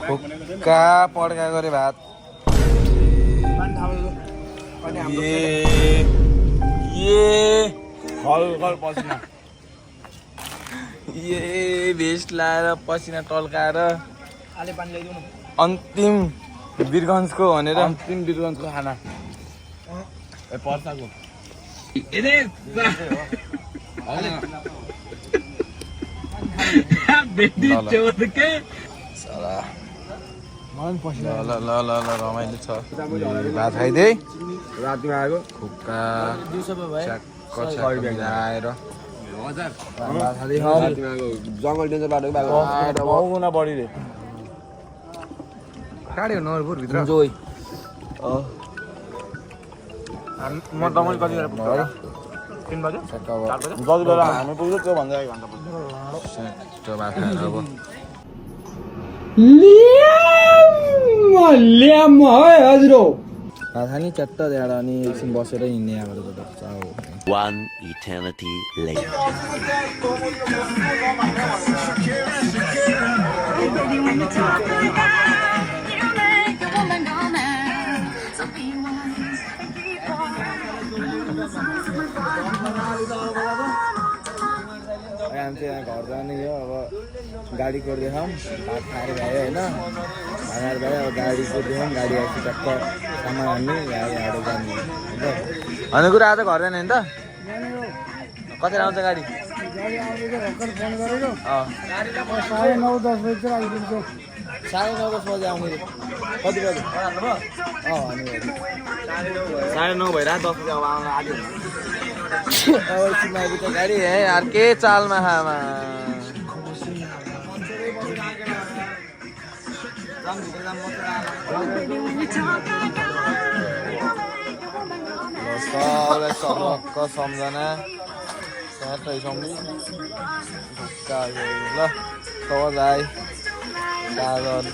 हुक्का पड्काएको रे भात भेस्ट लाएर पसिना टल्काएर अन्तिम वीरगन्जको भनेर अन्तिम वीरगन्जको खाना पर्साको ल रमाइलो छ भात खाइदे रातिमा आएको खुक्का आएर जङ्गल डेन्जर बाटो बढी रे टाढी हो भित्र म तपाईँ कति बेला पुग्छ 3 बजे 4 बजे जति बेला हामी पुग्छ त्यो भन्दा 1 घन्टा नि चट्ट त्यहाँबाट अनि एकछिन बसेर हिँड्ने यहाँबाट One eternity later. हामी चाहिँ यहाँ घर जाने हो अब गाडी कोर्दैछौँ भात खाएर भ्यायो होइन भात खाएर भ्यायो अब गाडी कोर्दैछौँ गाडी आएपछि टक्क सामान हान्ने यहाँबाट जाने भन्ने कुरा आज घर जाने नि त कति आउँछ गाडी 9:30 बजी आउने कति बजी 9:30 भइरहेको 10 बजी अब आउनु आधी अब गाडी है अर्कै चालमा खामा सबैको सम्झना साथै सँगै ल सबैलाई सागन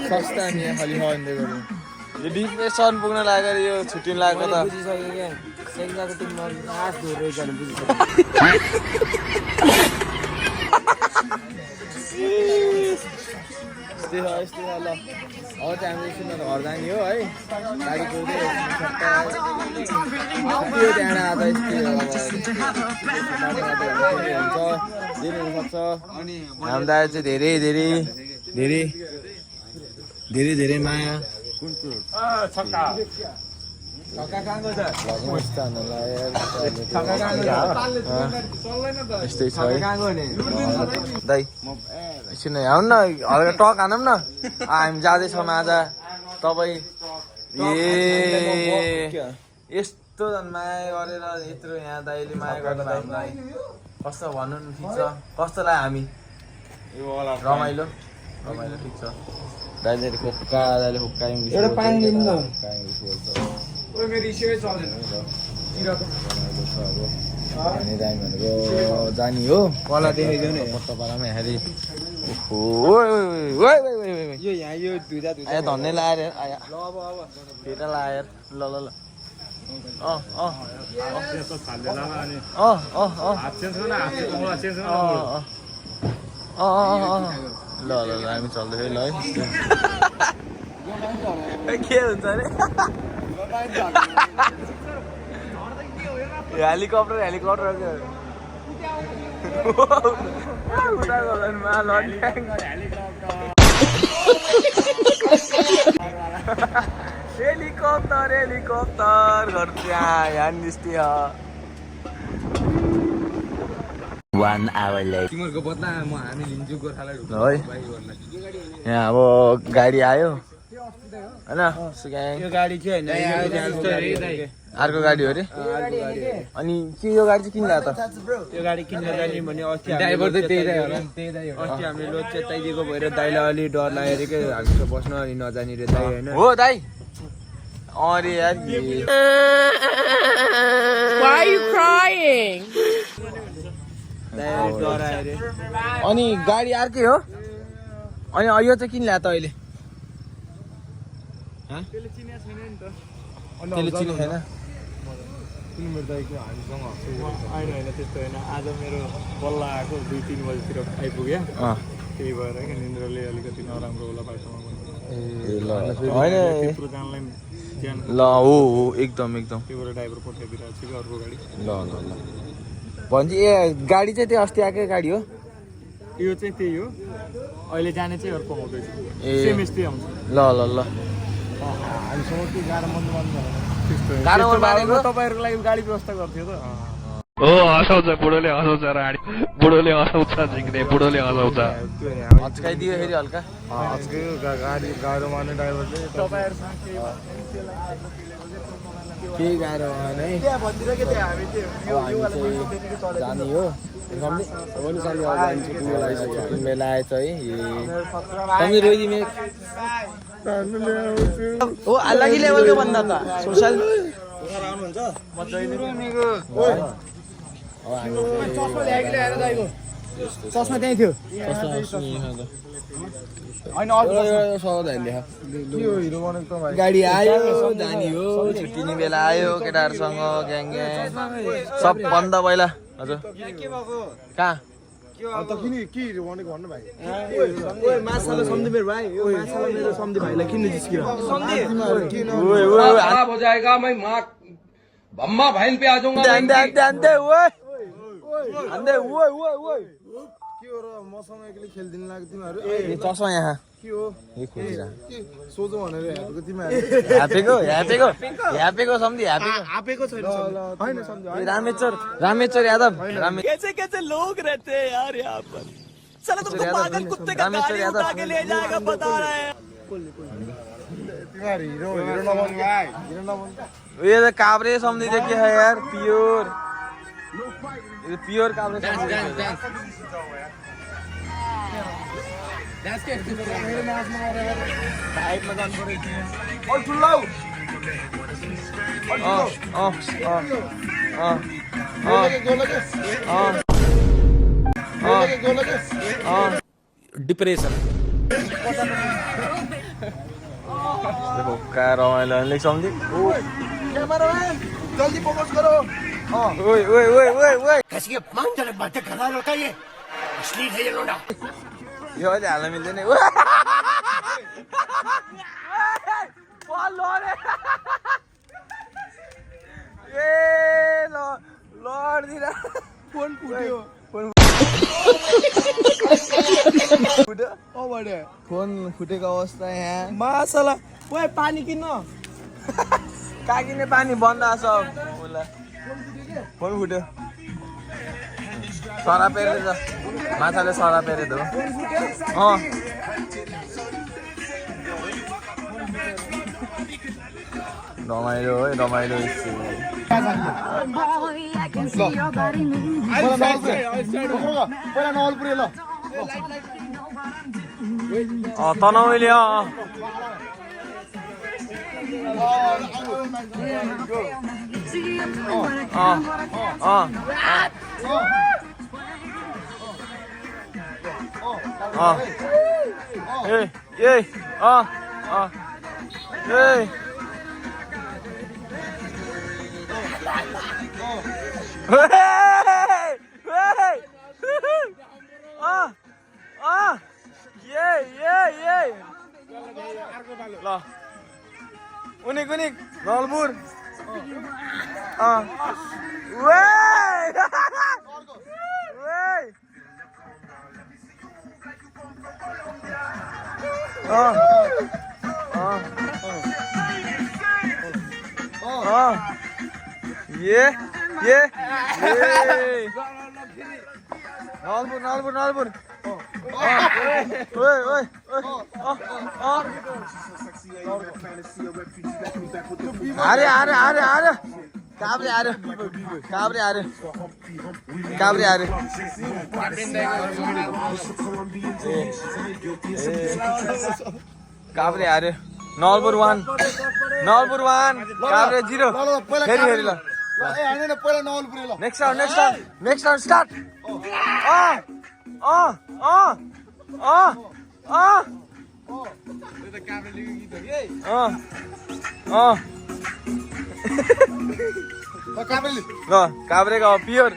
सस्ता नि खालि खाँदै गरौँ यो डिप्रेसन पुग्न लागेर यो छुट्टिन लागेको त बुझिसक्यो क्या सेङ्गाको टिममा आठ धोरै जानु बुझिसक्यो यस्तै ल अब चाहिँ हामी एकछिन घर जाने हो है गाडी कुर्दै त्यहाँबाट दिनुसक्छ हाम्रो दाइ चाहिँ धेरै धेरै धेरै धेरै धेरै माया यस्तै छ है दाइ एकछिन आउनु न हल्का टक हानौँ न हामी जाँदैछौँ आज तपाईँ यस्तो झन् माया गरेर यत्रो यहाँ दाइले माया गर्नु हामीलाई कस्तो भन्नु नि ठिक छ कस्तो लाग्यो हामी रमाइलो रमाइलो ठिक छ दाइले हुक्का इङ्ग्लिस एउटा पानी दिनु न जानी हो कला देखेको नि पत्ता पारामा हेरी धन्ने लाएर आया फेटा लाएर ल ल ल ल ल ल हामी चल्दै ल है के हुन्छ अरे हेलिकप्टर घर यहाँ निस्कियो 1 hour later. तिमीहरूको बदला म हामी लिन्छु गोर्खालाई है यहाँ अब गाडी आयो हैन यो गाडी चाहिँ हैन अर्को गाडी हो रे अनि के यो गाडी चाहिँ किन ल्यायो त यो गाडी किन्न जाने भने अस्ति ड्राइभर त त्यही दाइ होला अस्ति हामीले लोड चेताइदिएको भएर दाइलाई अलि डर लागेर के हामीसँग बस्न अनि नजाने रे दाइ हैन हो दाइ अरे यार Why are you crying? दाइ डर आयो रे अनि गाडी अर्कै हो अनि यो चाहिँ किन ल्यायो त अहिले त्यसले चिने छैन मेरो दाइको हामीसँग होइन त्यस्तो होइन आज मेरो बल्ल आएको 2-3 बजीतिर आइपुग्यो त्यही भएर क्या निन्द्राले अलिकति नराम्रो होला बाटोमा ल हो एकदम एकदम त्यही भएर ड्राइभर पठाइदिरहेको छु कि अर्को गाडी ल भन्छ ए गाडी चाहिँ त्यो अस्ति आएकै गाडी हो यो चाहिँ त्यही हो अहिले जाने चाहिँ अर्को आउँदैछ सेम यस्तै आउँछ ल हामीसँग के गाह्रो मन तपाईँहरूको लागि गाडी व्यवस्था गर्थ्यो त हो हँसाउँछ बुढोले हँसाउँछ राडी बुढोले हँसाउँछ झिक्ने बुढोले हँसाउँछ हच्काइदियो फेरि हल्का गाडी गाह्रो मार्ने ड्राइभरले केही गाह्रो भएन है जाने हो मेला आएछ है रोइदिने हो अलग लेभलको भन्दा त सोसल चस्मा त्यहीँ थियो गाडी आयो जाने हो छुट्टिने बेला आयो केटाहरूसँग ग्याङ ग्याङ सब बन्द पहिला हजुर कहाँ खराब हो जाएगा मैं माँ बम्मा बहन पे आ जाऊंगा चस्मा यहाँ सोझो भनेर ह्यापेको सम्झि आपेको छैन रामेश्वर यादव कैसे कैसे लोग रहते हैं यार यहाँ पर चलो तुमको पागल कुत्ते का गाड़ी उठा के ले जाएगा बता रहे हैं ये तो काबरे सम्झिँदै के है यार प्योर काबरे डिप्रेशन देखो क्या रमाइलो लेख सम्झि जल्दी फोकस करो ओए ओए ओए ओए ओए कैसी अपमानजनक बातें कर रहा लड़का ये अश्लील है ये लोडा यो अहिले हाल्न मिल्दैन फोन फुट्यो फोन फुटेको अवस्था यहाँ मासला ओए पानी किन्न कहाँ किन्ने पानी बन्द छ फोन फुट्यो सरा पेरे छ माछाले सरा पेरे दो रमाइलो है रमाइलो तनाउले उनिक उनिक नलपुर ये नलपुर नलपुर नलपुर ओए ओए अरे अरे अरे अरे काब्रे अरे काब्रे अरे काब्रे अरे काब्रे अरे नलपुर 1 काब्रे 0 फेरि फेरि ल नेक्स्ट राउन्ड स्टार्ट ल काभ्रेको प्योर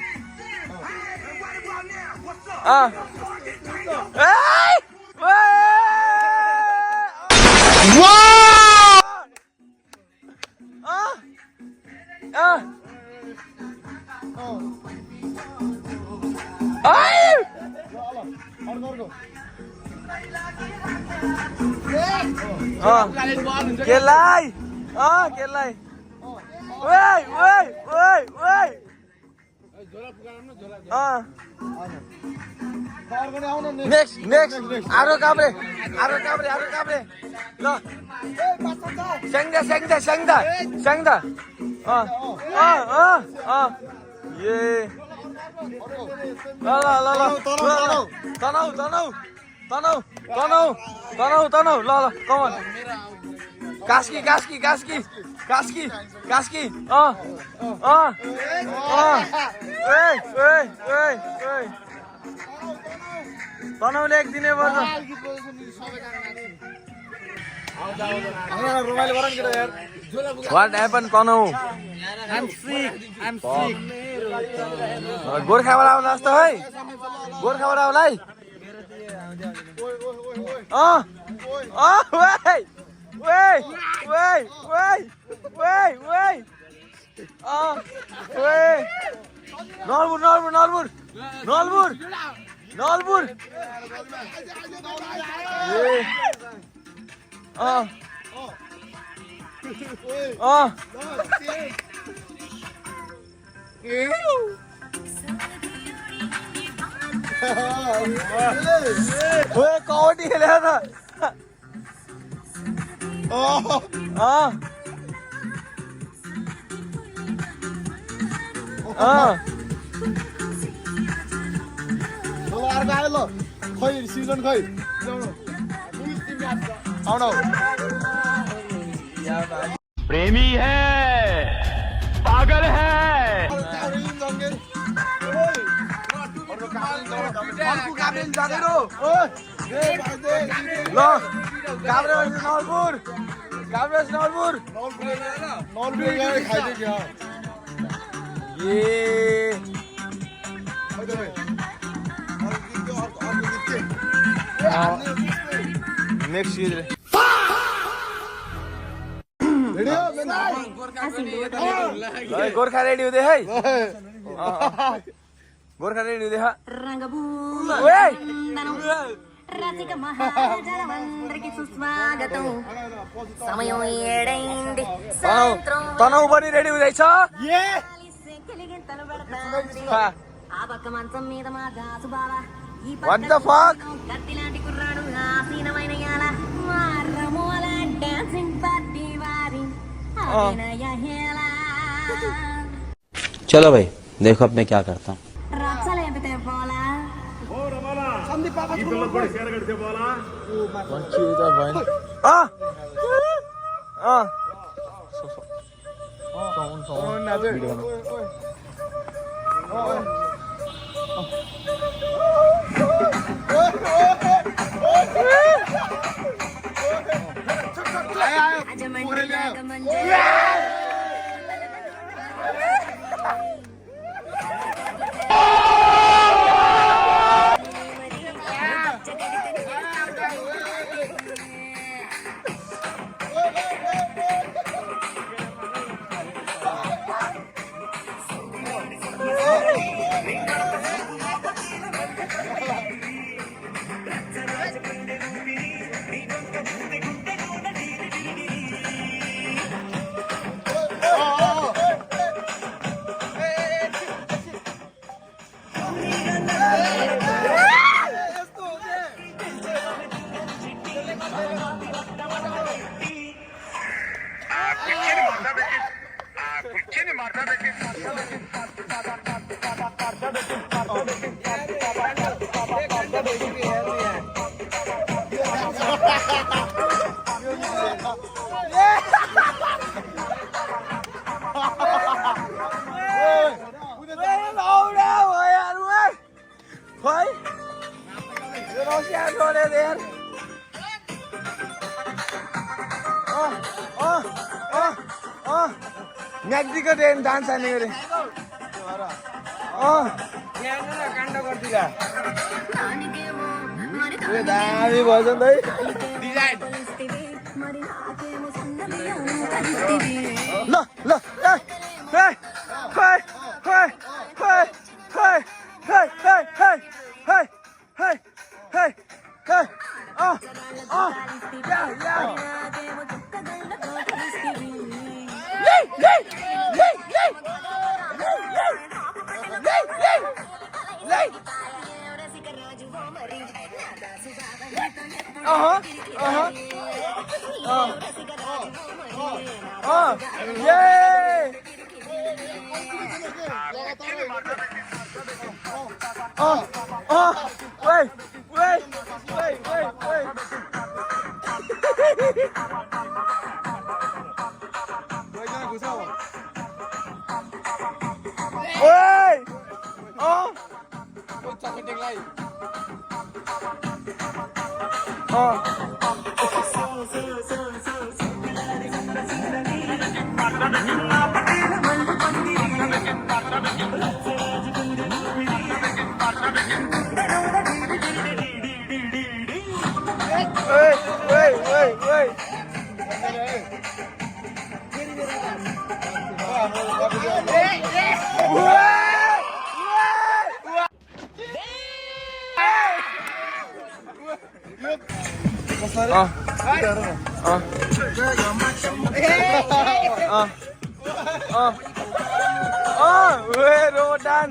केलाई केलाई नेक्स्ट आरो काभ्रे ल स्याङ्दा ये ल तनाउ ल कमन कास्की तनाउले एक दिने पर्छ What happened, Konu? I'm sick. गोर्खाबाट आउनु जस्तो है गोर्खाबाट आउलाई नलबुर कबड्डी खेलेर त अर्को आयो ल खै सिजन खै आउनु प्रेमी है पागल है नेक्स्ट ईयर गोर्खा रेडी हुँदै है गोर्खा रेडी हुँदै तनाउ पनि रेडी हुँदैछ What the fuck? चलो भाई देखो अब मैं क्या करता हूँ म्याग्दीको डान्स हान्ने गरे काण्ड गर्दिला दामी भएछ नि त डिजाइन ल ल रोडन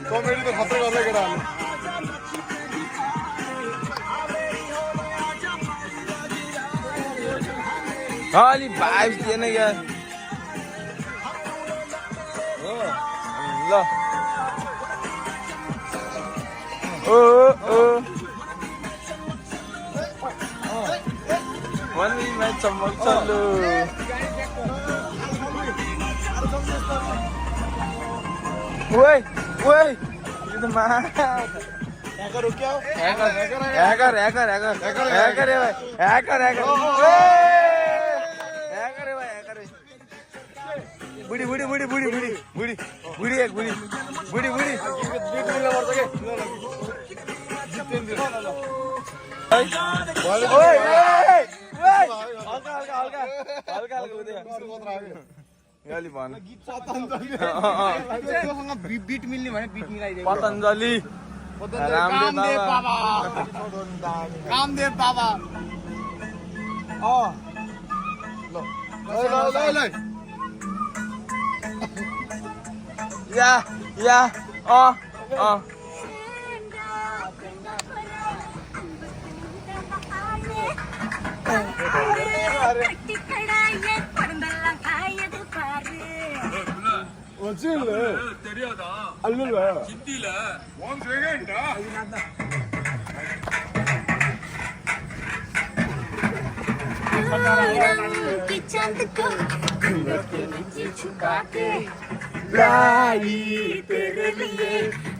कमेडी त खतरा गर्दै केटाहरुले अलि भाइब्स दिएन यार ल वनमा चमक चलो ओए ओए ये तो मां हैकर हो क्या hacker hacker hacker hacker hacker है भाई हैकर हैकर हैकर है भाई हैकर है बुढ़ी बुढ़ी बुढ़ी बुढ़ी बुढ़ी बुढ़ी बुढ़ी एक बुढ़ी बुढ़ी बुढ़ी ओए ओए ओए हल्का हल्का हल्का हल्का हल्का उदय याली भन बीट मिल्ने भने बीट मिलाइदियो पतञ्जलि रामदेव बाबा कामदेव बाबा ल या या चांद को के नीचे छुपा के लाई तेरे लिए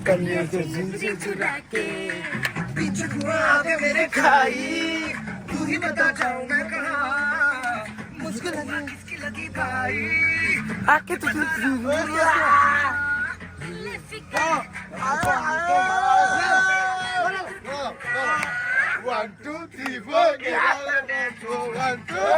कन्या से जिंदगी चुरा के पीछे हुआ मेरे खाई तू ही बता जाऊं मैं कहाँ मुझको लगी किसकी लगी भाई आके तू One, two, three, four, get out of that. 1, 2,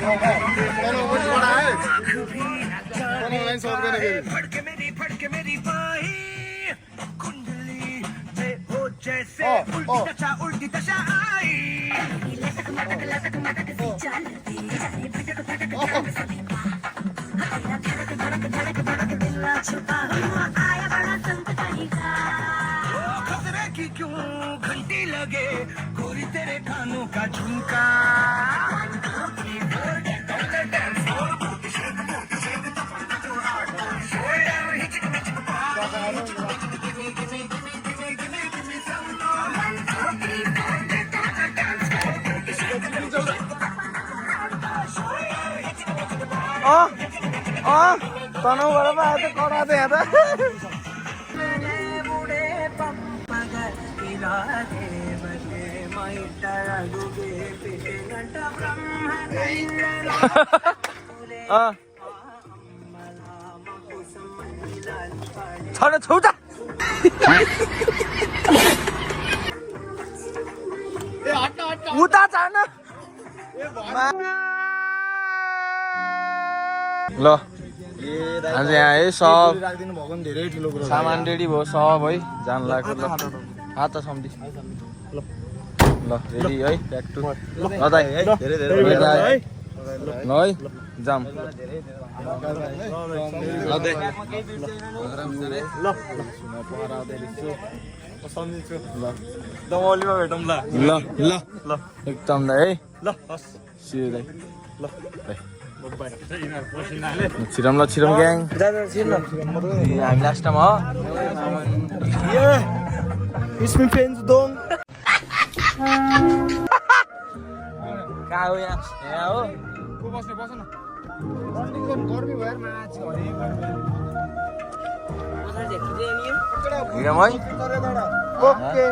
3 Phadke मेरी बाही कुंडली में हो जैसे उल्टी दशा आई लटक मटक सी चलती धड़क दिल छुपा हुआ आया बड़ा संकट का खतरे की क्यों घंटी लगे गोरी तेरे कानों का झुमका तनाव गरेर आयो त कडा त यहाँ त छौटा उता जान ल आज यहाँ है सब सामान रेडी भयो सब है जान लाग्यो ल हात सम्झी ल रेडी है ब्याक टु ल दाइ है ल है जाम दमौलीमा भेटौँ ल ल ल ल एकदम दाइ है ल हस् सियो दाइ ल छिरम ल छिरम ग्याङ हामी लास्ट टाइम हो इसमें फेन्स दोङ कहाँ हो यहाँ यहाँ हो हिरम है ओके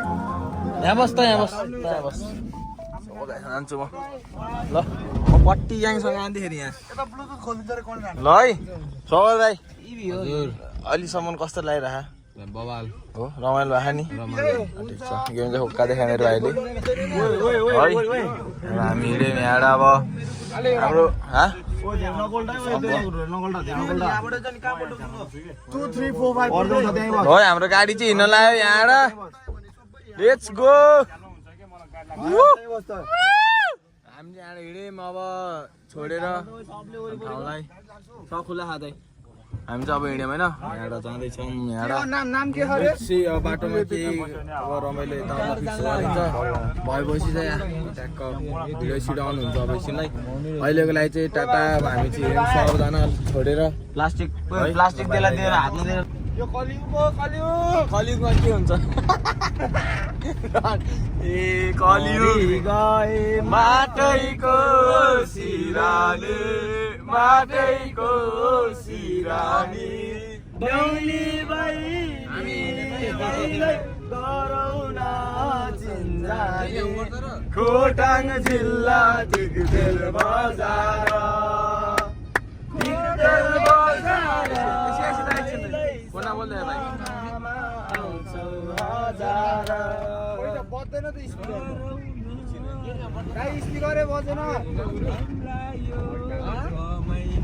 यहाँ बस् त यहाँ बस् जान्छु म ल म पट्टी ग्याङसँग आउँदाखेरि यहाँ ल है सवाल भाइ अहिलेसम्म कस्तो लागिरह बवाल हो रमाइलो भयो नि ठिक छ गेम चाहिँ हुक्का देखाएर भाइले है हामी हिँड्यौँ यहाँबाट अब हाम्रो है हाम्रो गाडी चाहिँ हिँड्न लाग्यो यहाँबाट लेट्स गो हामी चाहिँ यहाँ हिँड्यौँ अब छोडेर ठाउँलाई सखुला खाँदै हामी चाहिँ अब हिँड्यौँ होइन यहाँबाट जाँदैछौँ यहाँबाट अब बाटोमा केही अब रमाइलो यताउता फिक्स गरिन्छ भएपछि चाहिँ ट्याक्क भिडियो सिडाउनु हुन्छ अब एकछिन नै अहिलेको लागि चाहिँ टाटा हामी चाहिँ हिँड्यौँ सबजना छोडेर प्लास्टिक त्यसलाई दिएर हातमा दिएर यो कलियुगमा के हुन्छ ए कलियुग गए माटैको सिराले माटैको सिरानी ल्याउनी भाइलाई गरौँ न चिन्जानी खोटाङ जिल्ला दिगदेल बजार कोना बोल्दै भाइ बज्दैन त स्पिकरै बजेन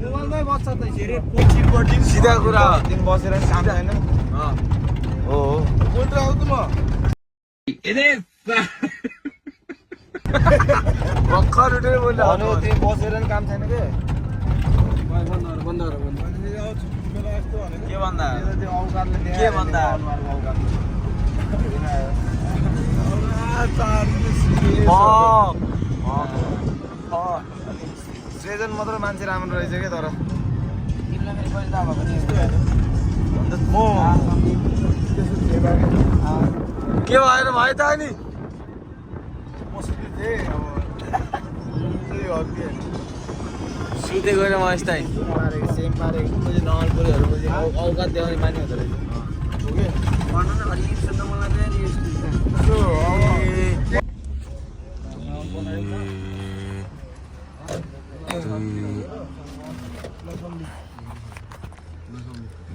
मोबाइलमै बज्छ त सिधा कुरा दिन बसेर काम छैन हो बोल्दै आउ त म भर्खर उठेर बोल्नु तिमी बसेर नि काम छैन के के भन्दा के भन्दा सृजन मात्र मान्छे राम्रो रहेछ क्या तर के भएर भयो त नि सुते गएर म यस्तै सेम पारेको नलपुरहरू औकात देखाउने मानी हुँदो रहेछ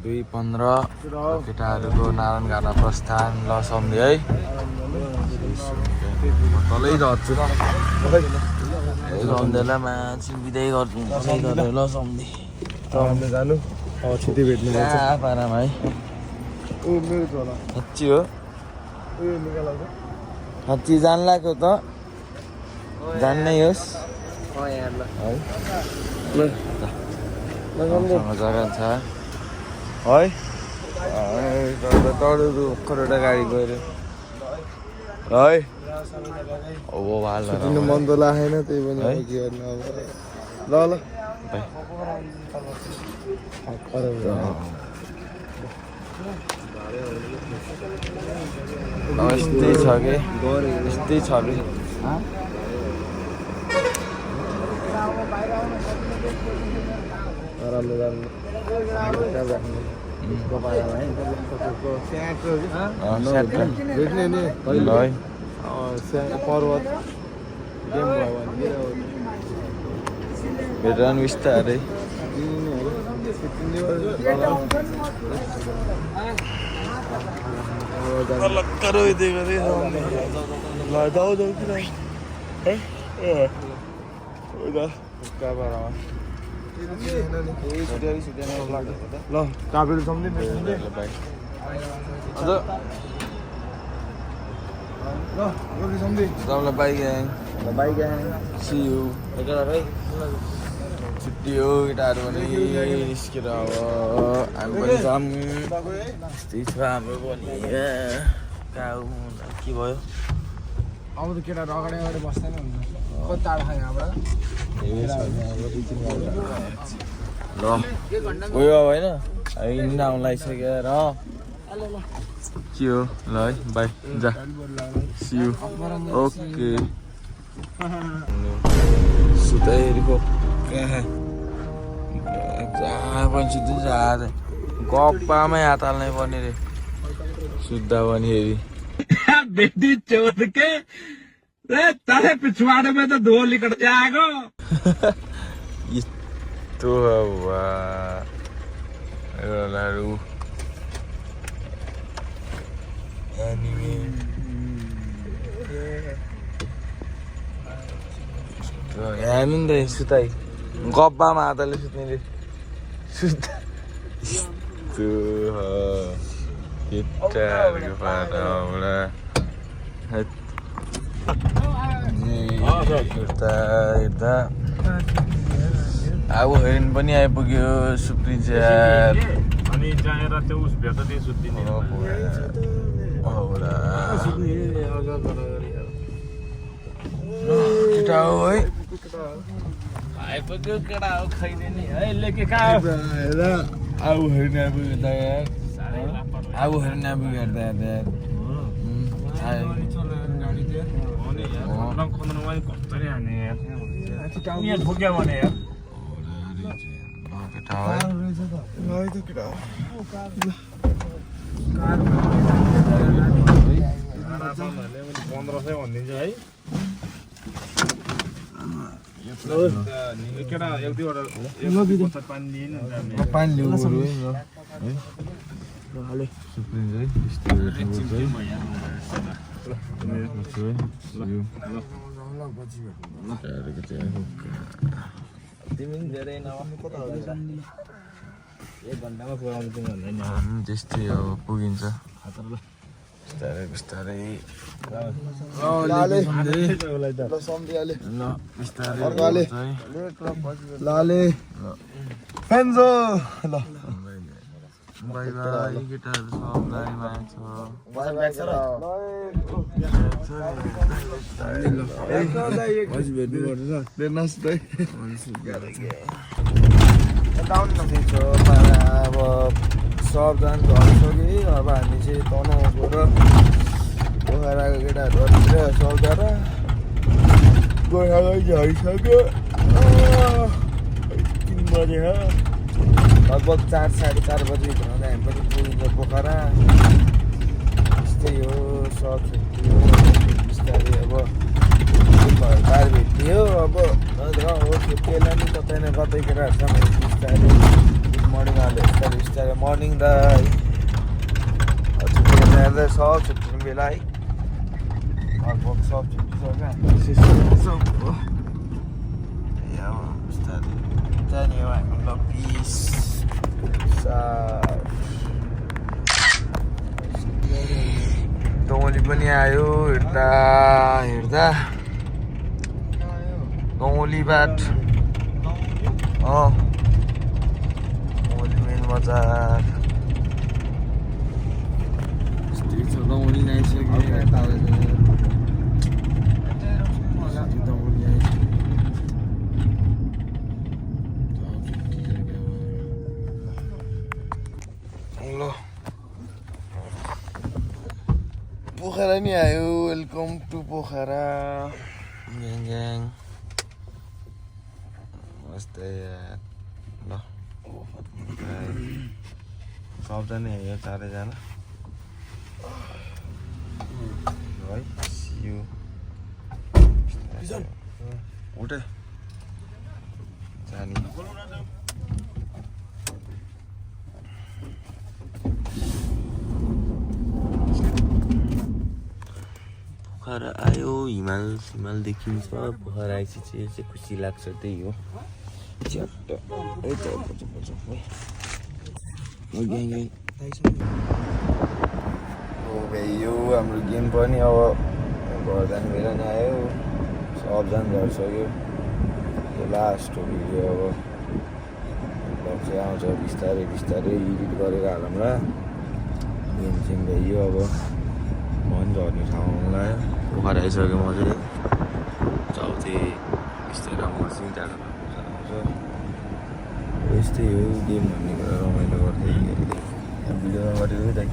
दुई 15 केटाहरूको नारायण घाटा प्रस्थान ल सम्झे है तलै झर्छु सम्झेलाई मान्छे बिदाई गर्नु ल सम्धि हामी जानु अब छिटै भेट्नु कहाँ पारामा है ऊ मेरो छोरा साँच्ची हो उयो निकालाको साँच्ची जान लाग्यो त जान्नै होस् है जग्गा छ है तडु भर्खर गाडी गयो है अब भाल किन मन त लागेन त्यही पनि अब के गर्नु अब ल यस्तै छ कि यस्तै छ कि आरामले जानु भेट्ने नि पर्वत गेम भयो भने भेटेर नि बिस्तारै ल काबेल सम्झिने सबलाई बाई ग्याङ सी यू छुट्टी हो केटाहरू पनि निस्केर अब हामी पनि जाम यस्तै छ हाम्रो पनि कहाँ के भयो अब त केटाहरू अगाडि अगाडि बस्दैन कति टाढा खायो यहाँबाट ल गयो अब होइन हिँड्न आउनु लागिसक्यो र के हो ल है बाई जा सी यू ओके सुताइरहेको जहाँ पनि सुत्दिन्छ हात गप्पामै हात हाल्नै पर्ने रे सुत्दा पनि फेरि बेटी चोर के तारे पिछवाड़े में तो धो निकल जाएगा यस्तो लाडु हेर्नु नि त सुताइ गप्पामा हातले सुत्ने रे सुत्दा यस्तो केटाहरूको पाराबाट हेर्दा अब हेरिन पनि आइपुग्यो सुप्रिजार अनि जाएर त्यो उस भेट्छ त्यही सुत्दिने केटा हो है आइपुग्यो केटा हो खाइदिने है लेके कहाँ आऊ हेर्न आइपुग्यो त यार आऊ हेर्न आइपुग्यो यार ठोक्या भने यार केटा हो केटा 1500 भनिदिन्छ है केटा एक दुईवटा पानी लिएन पानी ल्याउनु है सुप्रिन्छ है तिमी धेरै एक घन्टामा पुऱ्याउनु तिमीहरूलाई त्यस्तै अब पुगिन्छ बिस्तारै बिस्तारै लाले फेन्जो ल बाई बाई केटाहरू सब गाडीमा आएको छ अब सबजना झर्सक्यो अब हामी चाहिँ तनाउ गएर पोखराको केटाहरू सक्दा र गोर्खाकै झरिसक्यो 3 बजे लगभग 4-4:30 बजी भित्रमा हामी पनि पुगिन्छ पोखरा त्यस्तै हो सब छुट्टी हो बिस्तारै अब बार भेट्ने हो अब हो छुट्टीलाई नि कतै न कतै केटाहरूसँग बिस्तारै गुड मर्निङ हाल्यो बिस्तारै बिस्तारै मर्निङ द छुट्टी हेर्दा सब छुट्टिने बेला है लगभग सब छुट्टिसक्यो अब बिस्तारै जाने हो हामी ल पिस दौली पनि आयो हेर्दा हेर्दा दौली बाट दौली मेन बजार दौली आइसक्यो पोखरा नि आयो वेलकम टु पोखरा ग्याङ ग्याङ मस्तै यार ल सबजना आयो चारैजना है सियु उठे जाने पोखरा आयो हिमाल देखिन्छ पोखरा आएपछि चाहिँ खुसी लाग्छ त्यही हो च्याट्ट यो हाम्रो गेम पनि अब घर जाने बेला नै आयो सबजना झरिसक्यो यो लास्ट हो भिडियो अब ब्लग चाहिँ आउँछ बिस्तारै बिस्तारै एडिट गरेर हालौँला गेम चाहिँ भइयो अब मन झर्ने ठाउँमा लाग्यो पोखरा आइसक्यो म चाहिँ चौथी बिस्तारै आउँछ टाढो आउँछ यस्तै हो गेम भन्ने कुरा रमाइलो गर्दै भिडियोमा गरेको दाइ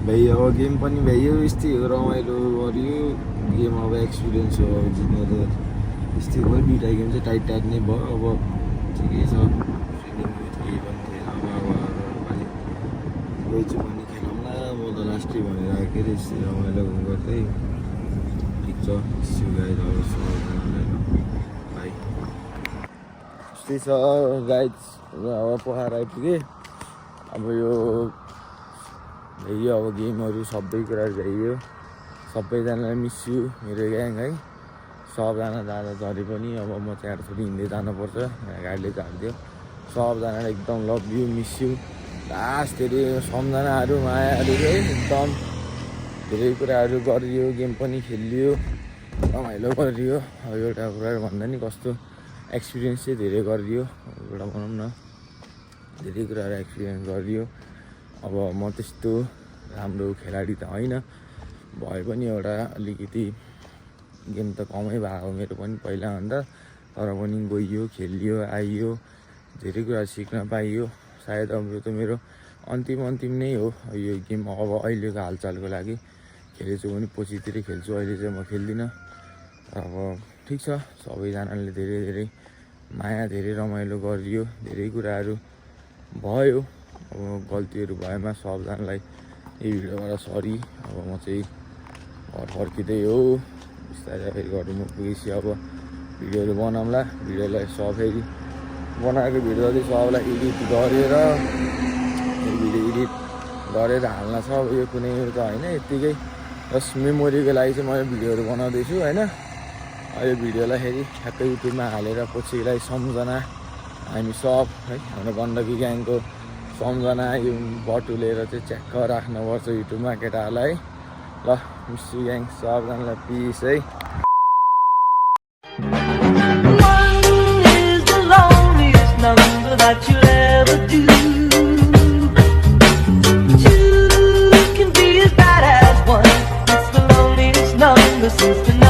भइयो अब गेम पनि भइयो यस्तै हो रमाइलो गरियो गेम अब एक्सपिरियन्स हो अब जित्ने त यस्तै भयो दुइटा गेम चाहिँ टाइट टाइट नै भयो अब ठिकै छ ट्रेनिङ केही पनि थिएन अब पालि गइछु भने खेलाउँला म त लास्टै भनेर आएको अरे यस्तै रमाइलो गर्दै ठिक छ सिउ गाइड भाइ यस्तै छ गाइड अब पोखरा आइपुगेँ अब यो भइयो अब गेमहरू सबै कुराहरू भइयो सबैजनालाई मिस यु मेरो ग्याङ है सबजना जाँदा झरे पनि अब म चाहिँ थोरै हिँड्दै जानुपर्छ गाडीले झारिदियो सबजनालाई एकदम love you miss you last धेरै सम्झनाहरू मायाहरू है एकदम धेरै कुराहरू गरियो गेम पनि खेलियो रमाइलो गरियो अब एउटा कुरा भन्दा नि कस्तो एक्सपिरियन्स चाहिँ धेरै गरियो एउटा भनौँ न धेरै कुराहरू एक्सपिरियन्स गरियो अब म त्यस्तो राम्रो खेलाडी त होइन भए पनि एउटा अलिकति गेम त कमै भएको मेरो पनि पहिलाभन्दा तर पनि गइयो खेलियो आइयो धेरै कुरा सिक्न पाइयो सायद अब यो त मेरो अन्तिम नै हो यो गेम अब अहिलेको हालचालको लागि खेलेछु भने पछितिर खेल्छु अहिले चाहिँ म खेल्दिनँ अब ठिक छ सबैजनाले धेरै धेरै माया धेरै रमाइलो गरियो धेरै कुराहरू भयो अब गल्तीहरू भएमा सबजनालाई यही भिडियोबाट सरी अब म चाहिँ घर फर्किँदै हो बिस्तारै फेरि घर म पुगेपछि अब भिडियोहरू बनाउँला भिडियोलाई सब फेरि बनाएको भिडियो चाहिँ सबलाई एडिट गरेर भिडियो एडिट गरेर हाल्न छ अब यो कुनै त होइन यत्तिकै जस्ट मेमोरीको लागि चाहिँ मैले भिडियोहरू बनाउँदैछु होइन अहिले भिडियोलाई फेरि ठ्याक्कै युट्युबमा हालेर पछिलाई सम्झना हामी सब है हाम्रो गण्डकी ग्याङको सम्झना यो बटुलेर चाहिँ च्याक्क राख्नुपर्छ युट्युबमा केटाहरूलाई ल मिस्यु ग्याङ सबजनालाई पिस है number that you'll ever do. Two can be as bad as one. It's the loneliest number since the